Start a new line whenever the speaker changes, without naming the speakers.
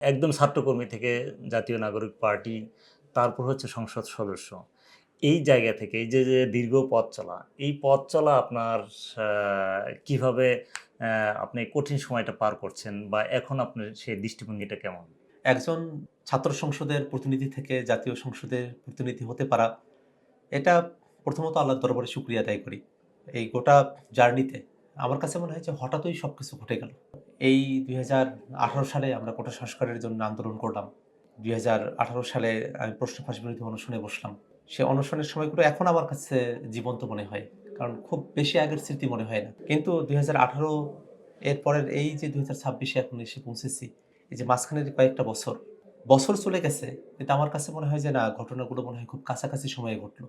একদম ছাত্রকর্মী থেকে জাতীয় নাগরিক পার্টি, তারপর হচ্ছে সংসদ সদস্য। এই জায়গা থেকে এই যে দীর্ঘ পথ চলা, এই পথ চলা আপনার আ কিভাবে আপনি কঠিন সময়টা পার করছেন বা এখন আপনার সেই দৃষ্টিভঙ্গিটা কেমন?
একজন ছাত্র সংসদের প্রতিনিধি থেকে জাতীয় সংসদের প্রতিনিধি হতে পারা, এটা প্রথমত আল্লাহর দরবারে শুকরিয়া আদায় করি। এই গোটা জার্নিতে আমার কাছে মনে হয় যে হঠাৎই সবকিছু ঘটে গেল। এই ২০১৮ সালে আমরা কোটা সংস্কারের জন্য আন্দোলন করলাম। ২০১৮ সালে আমি প্রশ্ন ফাঁস বিরোধী অনশনে বসলাম। সে অনশনের সময়গুলো এখন আমার কাছে জীবন্ত মনে হয়। কারণ খুব বেশি আগের স্মৃতি মনে হয় না। কিন্তু ২০১৮ এর পরের এই যে ২০২৬ এ এখন এসে পৌঁছেছি, এই যে মাঝখানের কয়েকটা বছর, বছর চলে গেছে কিন্তু আমার কাছে মনে হয় যে না ঘটনাগুলো মনে হয় খুব কাছাকাছি সময়ে ঘটলো।